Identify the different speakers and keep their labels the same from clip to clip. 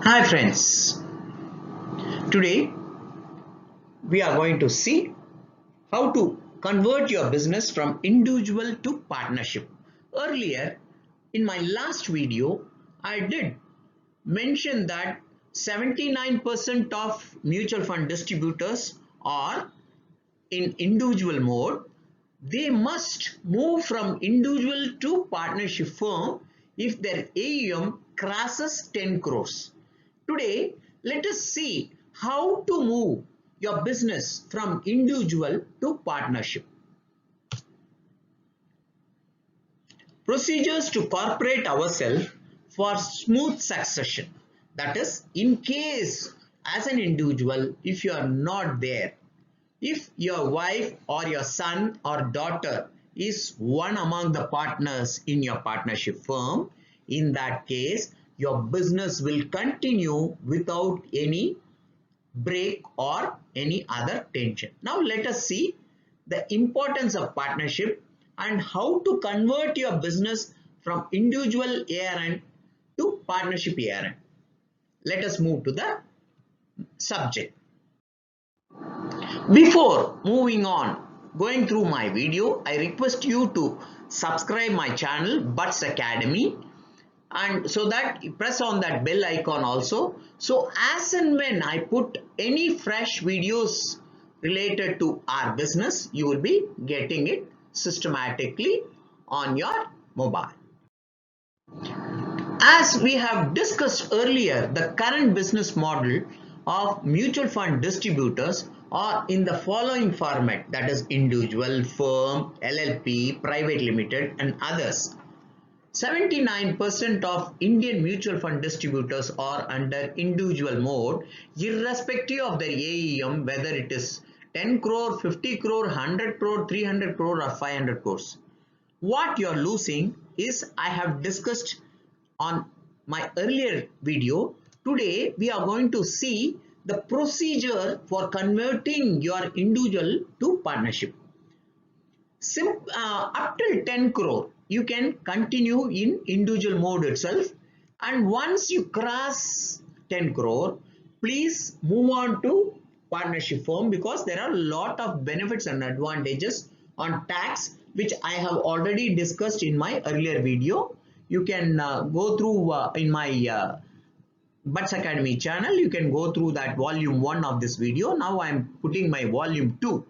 Speaker 1: Hi friends, today we are going to see how to convert your business from individual to partnership. Earlier in my last video, I did mention that 79% of mutual fund distributors are in individual mode. They must move from individual to partnership firm if their AUM crosses 10 crores. Today, let us see how to move your business from individual to partnership. Procedures to corporate ourselves for smooth succession. That is, in case as an individual, if you are not there, if your wife or your son or daughter is one among the partners in your partnership firm, in that case, your business will continue without any break or any other tension. Now let us see the importance of partnership and how to convert your business from individual ARN to partnership ARN. Let us move to the subject. Before moving on, going through my video, I request you to subscribe my channel Buds Academy, and so that you press on that bell icon also. So as and when I put any fresh videos related to our business, you will be getting it systematically on your mobile. As we have discussed earlier, the current business model of mutual fund distributors are in the following format, that is individual, firm, LLP, private limited and others. 79% of Indian mutual fund distributors are under individual mode, irrespective of their AUM, whether it is 10 crore, 50 crore, 100 crore, 300 crore or 500 crores. What you are losing is, I have discussed on my earlier video. Today we are going to see the procedure for converting your individual to partnership. Up till 10 crore, you can continue in individual mode itself, and once you cross 10 crore, please move on to partnership firm, because there are a lot of benefits and advantages on tax, which I have already discussed in my earlier video. You can go through in my Buds Academy channel. You can go through that volume 1 of this video. Now I am putting my volume 2.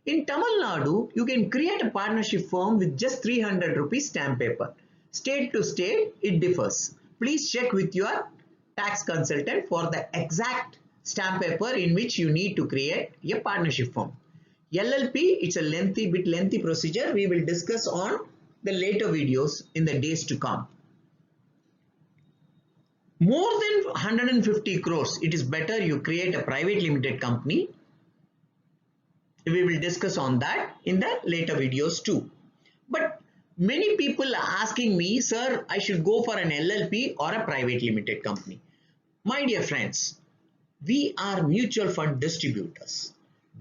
Speaker 1: In Tamil Nadu, you can create a partnership firm with just 300 rupees stamp paper. State to state, it differs. Please check with your tax consultant for the exact stamp paper in which you need to create a partnership firm. LLP, it's a bit lengthy procedure. We will discuss on the later videos in the days to come. More than 150 crores, it is better you create a private limited company. We will discuss on that in the later videos too. But many people are asking me, sir, I should go for an LLP or a private limited company. My dear friends, we are mutual fund distributors.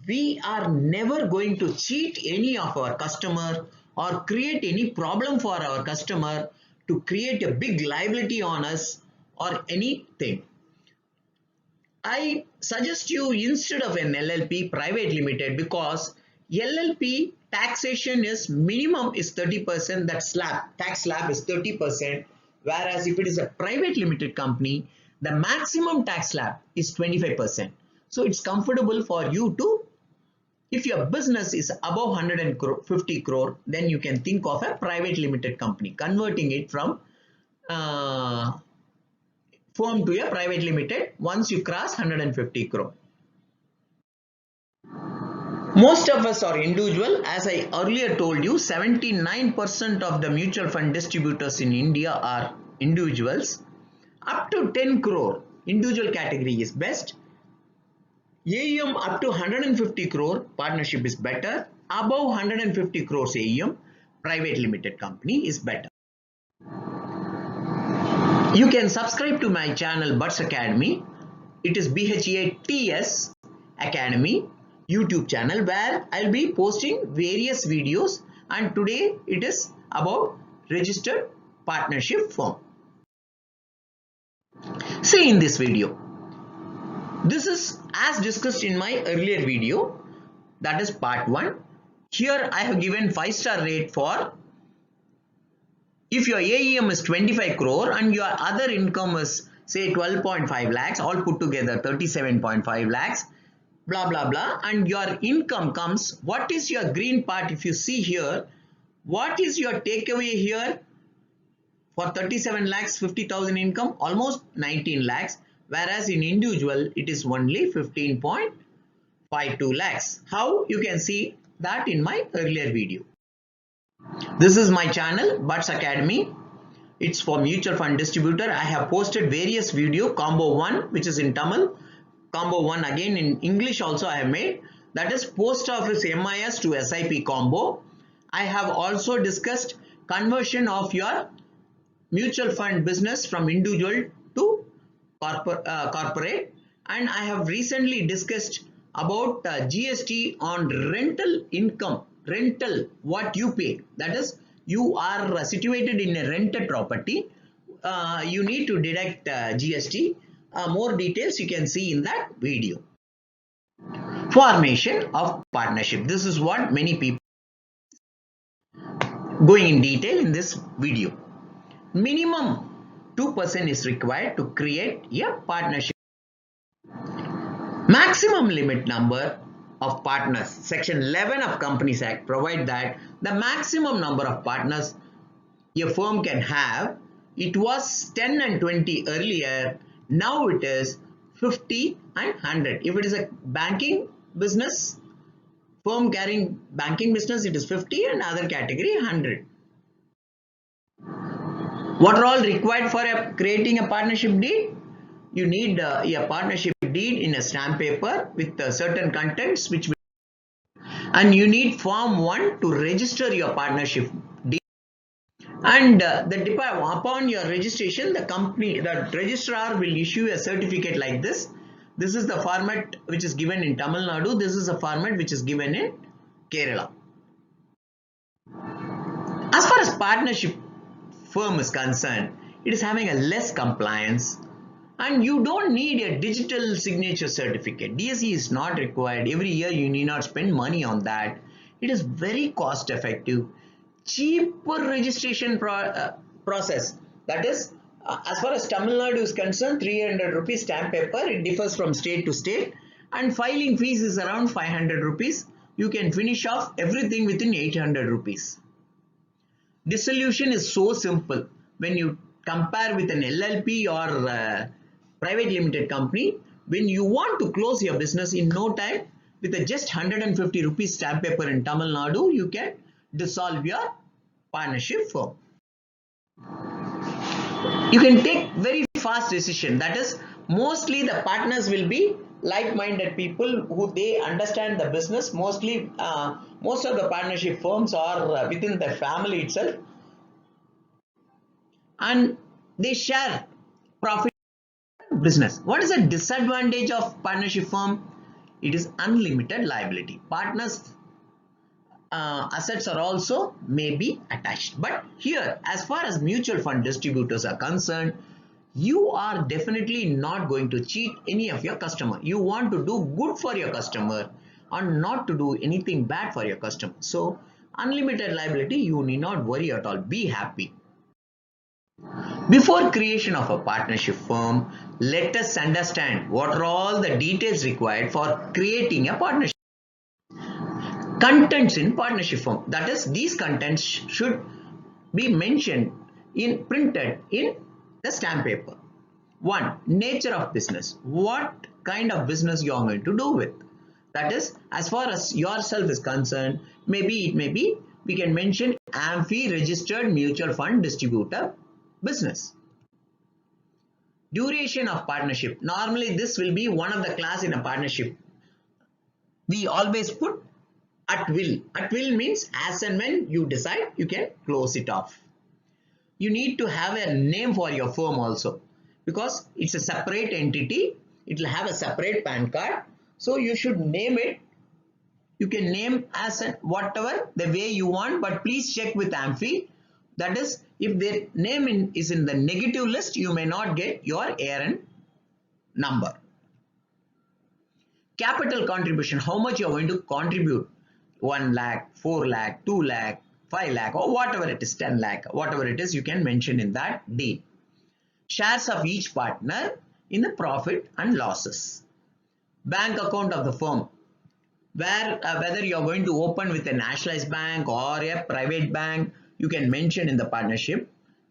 Speaker 1: We are never going to cheat any of our customer or create any problem for our customer to create a big liability on us or anything. I suggest you, instead of an LLP, private limited, because LLP taxation is minimum is 30%, that tax slab is 30%, whereas if it is a private limited company, the maximum tax slab is 25%. So it's comfortable for you to, if your business is above 150 crore, then you can think of a private limited company, converting it from firm to a private limited once you cross 150 crore. Most of us are individual. As I earlier told you, 79% of the mutual fund distributors in India are individuals. Up to 10 crore, individual category is best. AUM up to 150 crore, partnership is better. Above 150 crores AUM, private limited company is better. You can subscribe to my channel Buds Academy. It is BHATS Academy YouTube channel, where I'll be posting various videos, and today it is about registered partnership firm. See in this video. This is as discussed in my earlier video, that is part 1. Here I have given 5-star rate for if your AEM is 25 crore and your other income is say 12.5 lakhs, all put together 37.5 lakhs, blah blah blah, and your income comes, what is your green part? If you see here, what is your takeaway here? For 37 lakhs 50,000 income, almost 19 lakhs, whereas in individual it is only 15.52 lakhs. How? You can see that in my earlier video. This is my channel, Buds Academy. It's for mutual fund distributor. I have posted various video, combo 1 which is in Tamil, combo 1 again in English also I have made, that is post office MIS to SIP combo. I have also discussed conversion of your mutual fund business from individual to corporate, and I have recently discussed about GST on rental income, rental what you pay, that is you are situated in a rented property, you need to deduct GST. More details you can see in that video. Formation of partnership. This is what many people going in detail in this video. Minimum 2% is required to create a partnership. Maximum limit number of partners. Section 11 of Companies Act provide that the maximum number of partners a firm can have, it was 10 and 20 earlier, now it is 50 and 100. If it is a banking business, firm carrying banking business, it is 50, and other category 100. What are all required for creating a partnership deed? You need a partnership deed in a stamp paper with certain contents which and you need form 1 to register your partnership deed, and upon your registration the registrar will issue a certificate like this. This is the format which is given in Tamil Nadu, this is a format which is given in Kerala. As far as partnership firm is concerned, it is having a less compliance, and you don't need a digital signature certificate. DSC is not required. Every year you need not spend money on that. It is very cost effective, cheaper registration process. That is, as far as Tamil Nadu is concerned, 300 rupees stamp paper. It differs from state to state, and filing fees is around 500 rupees. You can finish off everything within 800 rupees. Dissolution is so simple when you compare with an LLP or private limited company. When you want to close your business in no time, with a just 150 rupees stamp paper in Tamil Nadu, you can dissolve your partnership firm. You can take very fast decision. That is, mostly the partners will be like-minded people who they understand the business. Mostly, most of the partnership firms are within the family itself, and they share profit business. What is the disadvantage of partnership firm? It is unlimited liability. Partners assets are also may be attached. But here, as far as mutual fund distributors are concerned, you are definitely not going to cheat any of your customer. You want to do good for your customer and not to do anything bad for your customer. So unlimited liability, you need not worry at all. Be happy. Before creation of a partnership firm, let us understand what are all the details required for creating a partnership. Contents in partnership firm, that is, these contents should be mentioned printed in the stamp paper. 1. Nature of business. What kind of business you are going to do with. That is, as far as yourself is concerned, maybe we can mention AMFI registered mutual fund distributor business. Duration of partnership. Normally this will be one of the class in a partnership. We always put at will. At will means as and when you decide, you can close it off. You need to have a name for your firm also, because it's a separate entity. It will have a separate PAN card. So you should name it. You can name as whatever the way you want, but please check with AMFI. That is, if their name is in the negative list, you may not get your ARN number. Capital contribution, how much you are going to contribute, 1 lakh, 4 lakh, 2 lakh, 5 lakh, or whatever it is, 10 lakh, whatever it is, you can mention in that deed. Shares of each partner in the profit and losses. Bank account of the firm, where whether you are going to open with a nationalized bank or a private bank, you can mention in the partnership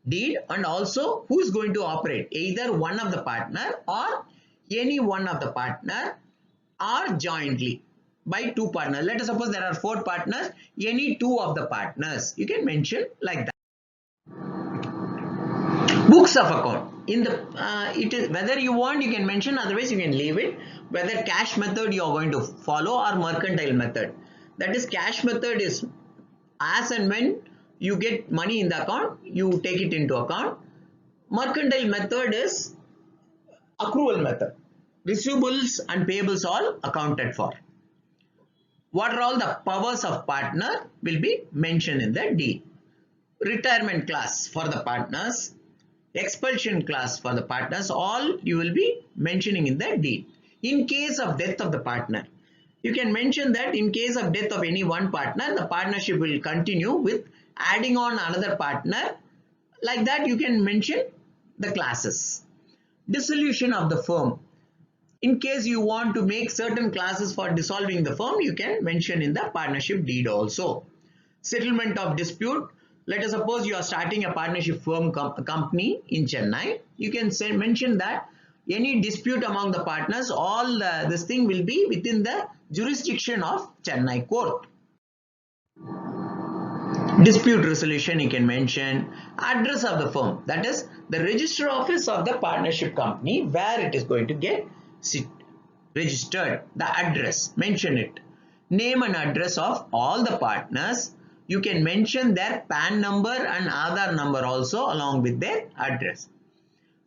Speaker 1: deed, and also who is going to operate, either one of the partner or any one of the partner, or jointly by two partners. Let us suppose there are 4 partners, any 2 of the partners, you can mention like that. Books of account, in the it is whether you want you can mention, otherwise you can leave it, whether cash method you are going to follow or mercantile method. That is, cash method is as and when you get money in the account, you take it into account. Mercantile method is accrual method. Receivables and payables all accounted for. What are all the powers of partner will be mentioned in the deed. Retirement class for the partners, expulsion class for the partners, all you will be mentioning in the deed. In case of death of the partner, you can mention that in case of death of any one partner, the partnership will continue with adding on another partner. Like that, you can mention the classes. Dissolution of the firm. In case you want to make certain classes for dissolving the firm, you can mention in the partnership deed also. Settlement of dispute. Let us suppose you are starting a partnership firm company in Chennai. You can mention that any dispute among the partners, all this thing will be within the jurisdiction of Chennai court. Dispute resolution you can mention. Address of the firm, that is the register office of the partnership company where it is going to get registered. The address, mention it. Name and address of all the partners. You can mention their PAN number and Aadhaar number also along with their address.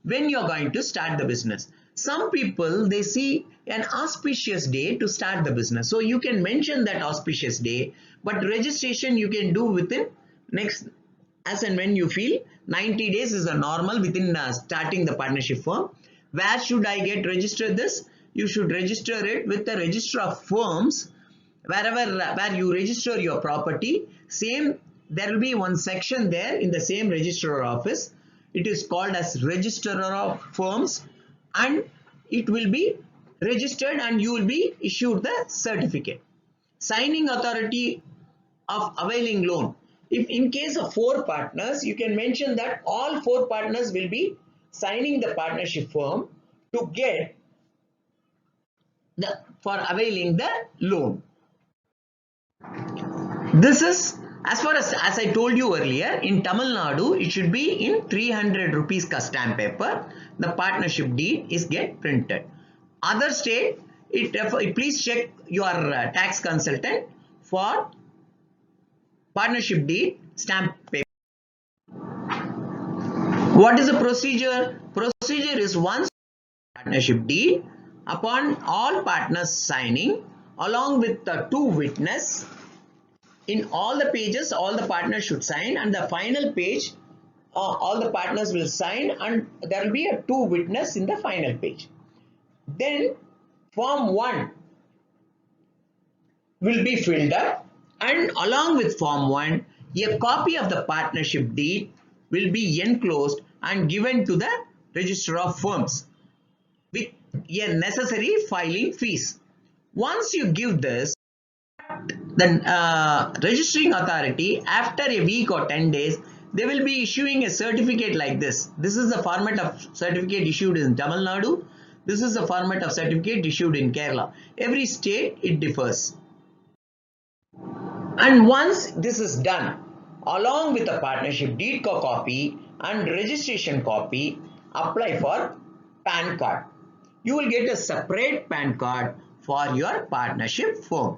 Speaker 1: When you are going to start the business, some people they see an auspicious day to start the business, so you can mention that auspicious day, but registration you can do within next as and when you feel. 90 days is the normal within starting the partnership firm. Where should I get registered this? You should register it with the register of firms. Where you register your property, same there will be one section there in the same registrar office. It is called as registrar of firms, and it will be registered and you will be issued the certificate. Signing authority of availing loan. If in case of 4 partners, you can mention that all 4 partners will be signing the partnership firm to get for availing the loan. This is as far as I told you earlier, in Tamil Nadu, it should be in 300 rupees stamp paper. The partnership deed is get printed. Other state, please check your tax consultant for partnership deed stamp paper. What is the procedure? Procedure is once partnership deed, upon all partners signing along with the 2 witnesses. In all the pages, all the partners should sign, and the final page, all the partners will sign, and there will be a 2 witnesses in the final page. Then Form 1 will be filled up, and along with Form 1, a copy of the partnership deed will be enclosed and given to the Register of Firms with a necessary filing fees. Once you give this, the registering authority, after a week or 10 days, they will be issuing a certificate like this. This is the format of certificate issued in Tamil Nadu. This is the format of certificate issued in Kerala. Every state it differs. And once this is done, along with a partnership deed copy and registration copy, apply for PAN card. You will get a separate PAN card for your partnership firm.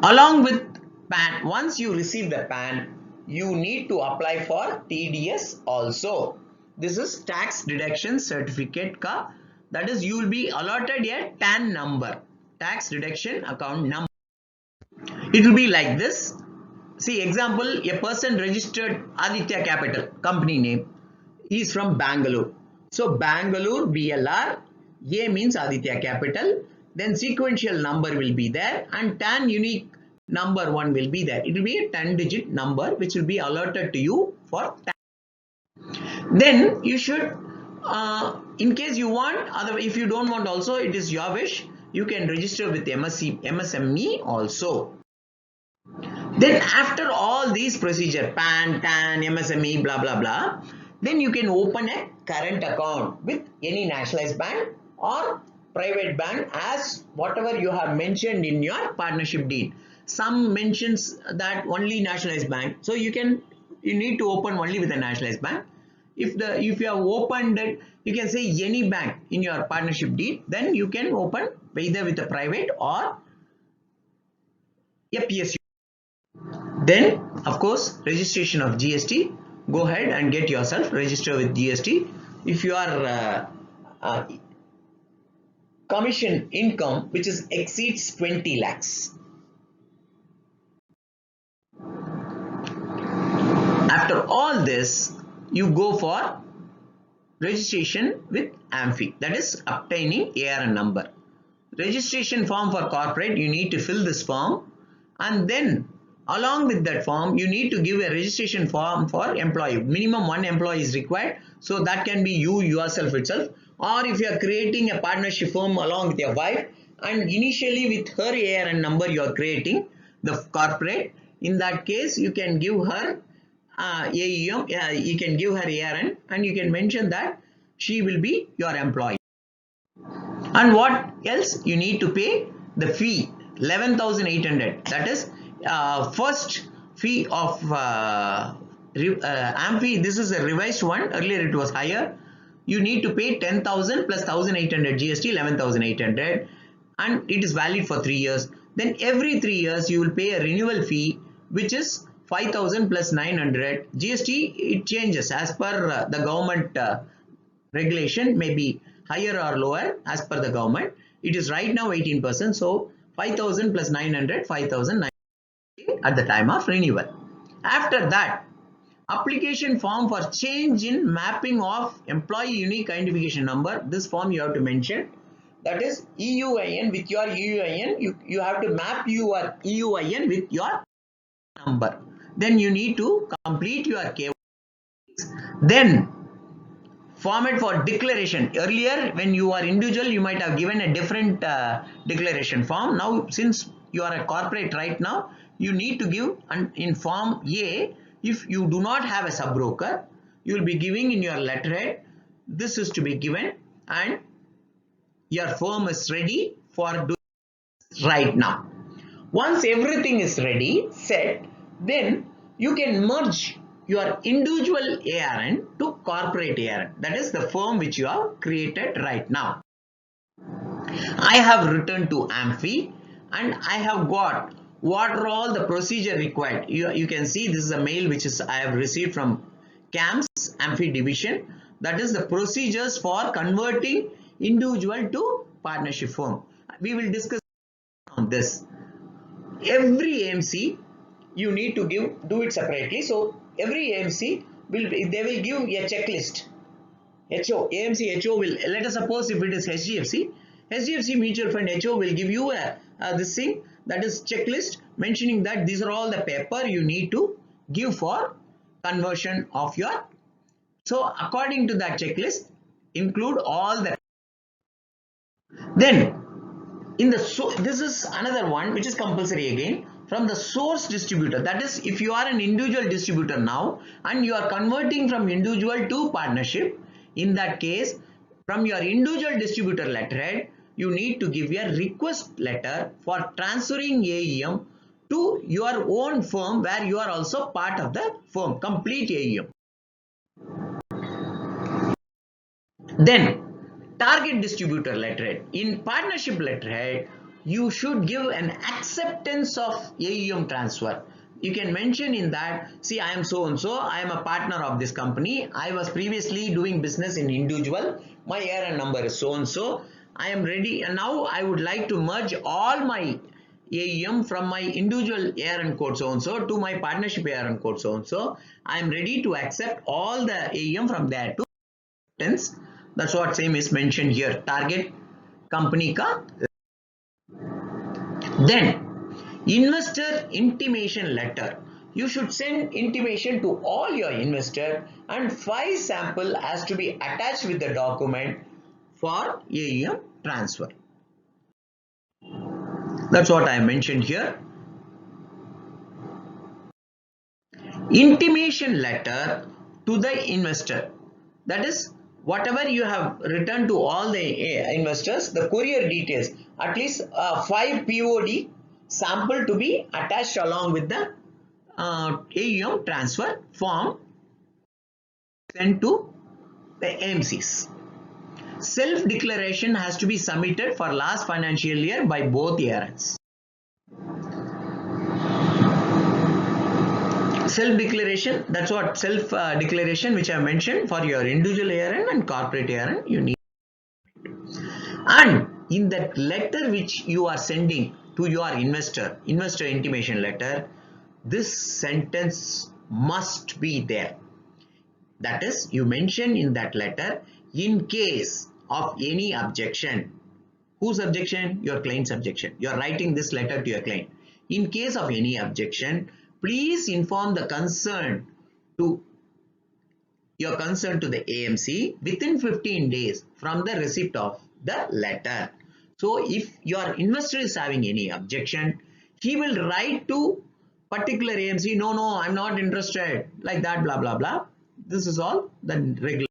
Speaker 1: Along with PAN, once you receive the PAN, you need to apply for TDS also. This is tax deduction certificate ka, that is you will be allotted a TAN number, tax deduction account number. It will be like this. See, example, a person registered Aditya Capital, company name. He is from Bangalore. So Bangalore BLR, A means Aditya Capital, then sequential number will be there and TAN unique number 1 will be there. It will be a 10-digit number which will be alerted to you for TAN. Then you should, in case you want, if you don't want also, it is your wish, you can register with MSME also. Then after all these procedure, PAN, TAN, MSME, blah, blah, blah, then you can open a current account with any nationalized bank or private bank as whatever you have mentioned in your partnership deed. Some mentions that only nationalized bank. So you need to open only with a nationalized bank. If you have opened it, you can say any bank in your partnership deed, then you can open either with a private or a PSU. Then of course registration of GST, go ahead and get yourself registered with GST. If you are commission income which is exceeds 20 lakhs. After all this, you go for registration with AMFI, that is obtaining ARN number. Registration form for corporate, you need to fill this form, and then along with that form you need to give a registration form for employee. Minimum 1 employee is required, so that can be you yourself itself, or if you are creating a partnership firm along with your wife and initially with her ARN number you are creating the corporate, in that case you can give her AEM, you can give her ARN and you can mention that she will be your employee. And what else? You need to pay the fee 11,800, that is first fee of AMFI. This is a revised one, earlier it was higher. You need to pay 10,000 plus 1,800 GST, 11,800, and it is valid for 3 years. Then every 3 years you will pay a renewal fee which is 5,000 plus 900 GST. It changes as per the government regulation, may be higher or lower as per the government. It is right now 18%, so 5,000 plus 900, 5,900 at the time of renewal. After that, application form for change in mapping of employee unique identification number. This form you have to mention, that is EUIN. With your EUIN, you have to map your EUIN with your number. Then you need to complete your KYC. Then format for declaration. Earlier when you are individual you might have given a different declaration form. Now since you are a corporate right now, you need to give in form A. If you do not have a sub-broker, you will be giving in your letterhead. This is to be given and your firm is ready for doing right now. Once everything is ready, set, then you can merge your individual ARN to corporate ARN. That is the firm which you have created right now. I have returned to AMFI and I have got what are all the procedure required. You can see this is a mail which is I have received from CAMS AMFI division. That is the procedures for converting individual to partnership firm. We will discuss on this. Every AMC you need to do it separately. So every AMC they will give a checklist. AMC HO will, let us suppose if it is HDFC mutual fund HO will give you this thing, that is checklist mentioning that these are all the paper you need to give for conversion of your. So according to that checklist, include all the. Then in the this is another one which is compulsory again, from the source distributor. That is, if you are an individual distributor now and you are converting from individual to partnership, in that case from your individual distributor letterhead you need to give a request letter for transferring AEM to your own firm where you are also part of the firm, complete AEM. Then target distributor letterhead. In partnership letterhead, you should give an acceptance of AUM transfer. You can mention in that, see, I am so and so, I am a partner of this company. I was previously doing business in individual. My ARN number is so and so. I am ready and now I would like to merge all my AUM from my individual ARN code so and so to my partnership ARN code so and so. I am ready to accept all the AUM from there to acceptance. That's what same is mentioned here. Target company ka. Then investor intimation letter. You should send intimation to all your investor, and 5 sample has to be attached with the document for AUM transfer. That's what I mentioned here. Intimation letter to the investor. That is, whatever you have written to all the investors, the courier details, at least 5 POD sample to be attached along with the AUM transfer form sent to the AMCs. Self-declaration has to be submitted for last financial year by both years. Self-declaration, that's what self-declaration which I mentioned for your individual ARN and corporate ARN you need. And in that letter which you are sending to your investor intimation letter, this sentence must be there. That is, you mention in that letter, in case of any objection. Whose objection? Your client's objection. You are writing this letter to your client. In case of any objection, please inform the concern to the AMC within 15 days from the receipt of the letter. So if your investor is having any objection, he will write to particular AMC, no, I'm not interested, like that, blah, blah, blah. This is all the regular.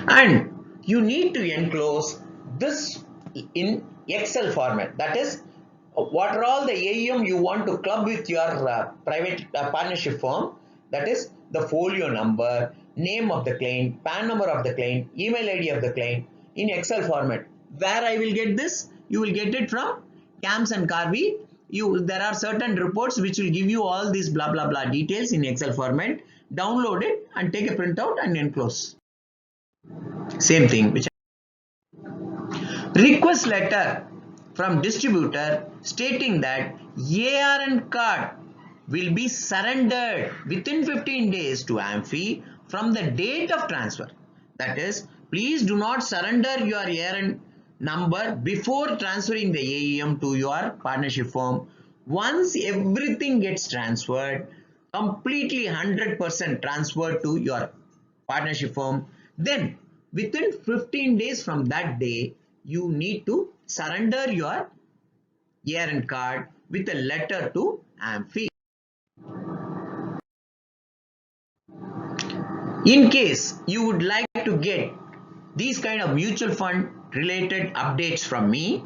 Speaker 1: And you need to enclose this in Excel format. That is, what are all the AUM you want to club with your private partnership firm. That is the folio number, name of the client, PAN number of the client, email ID of the client in Excel format. Where I will get this? You will get it from CAMS and Carby. There are certain reports which will give you all these blah blah blah details in Excel format. Download it and take a printout and enclose. Same thing. Request letter from distributor stating that ARN card will be surrendered within 15 days to AMFI from the date of transfer. That is, please do not surrender your ARN number before transferring the AUM to your partnership firm. Once everything gets transferred, completely 100% transferred to your partnership firm, then within 15 days from that day, you need to surrender your ARN card with a letter to AMFI. In case you would like to get these kind of mutual fund related updates from me,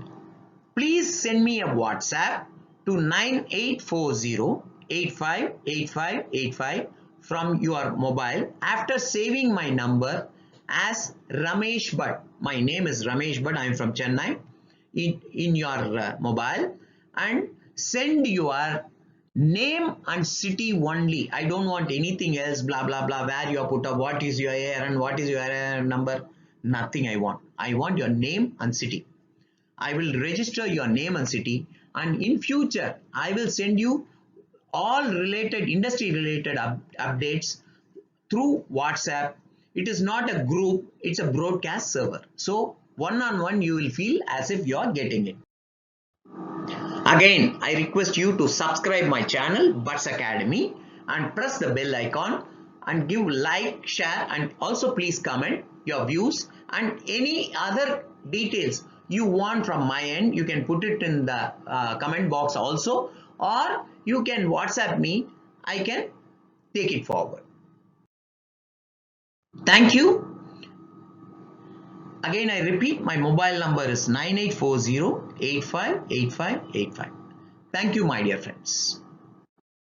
Speaker 1: please send me a WhatsApp to 9840858585 from your mobile after saving my number as Ramesh Bhatt. My name is Ramesh Bhatt. I am from Chennai. In your mobile, and send your name and city only. I don't want anything else, blah blah blah, where you are put up, what is your ARN, what is your ARN number, nothing I want. I want your name and city. I will register your name and city, and in future I will send you all related industry related updates through WhatsApp. It is not a group, it's a broadcast server. So one-on-one you will feel as if you are getting it. Again, I request you to subscribe my channel Bhatt's Academy and press the bell icon and give like, share, and also please comment your views and any other details you want from my end. You can put it in the comment box also, or you can WhatsApp me. I can take it forward. Thank you. Again, I repeat, my mobile number is 9840858585. Thank you, my dear friends.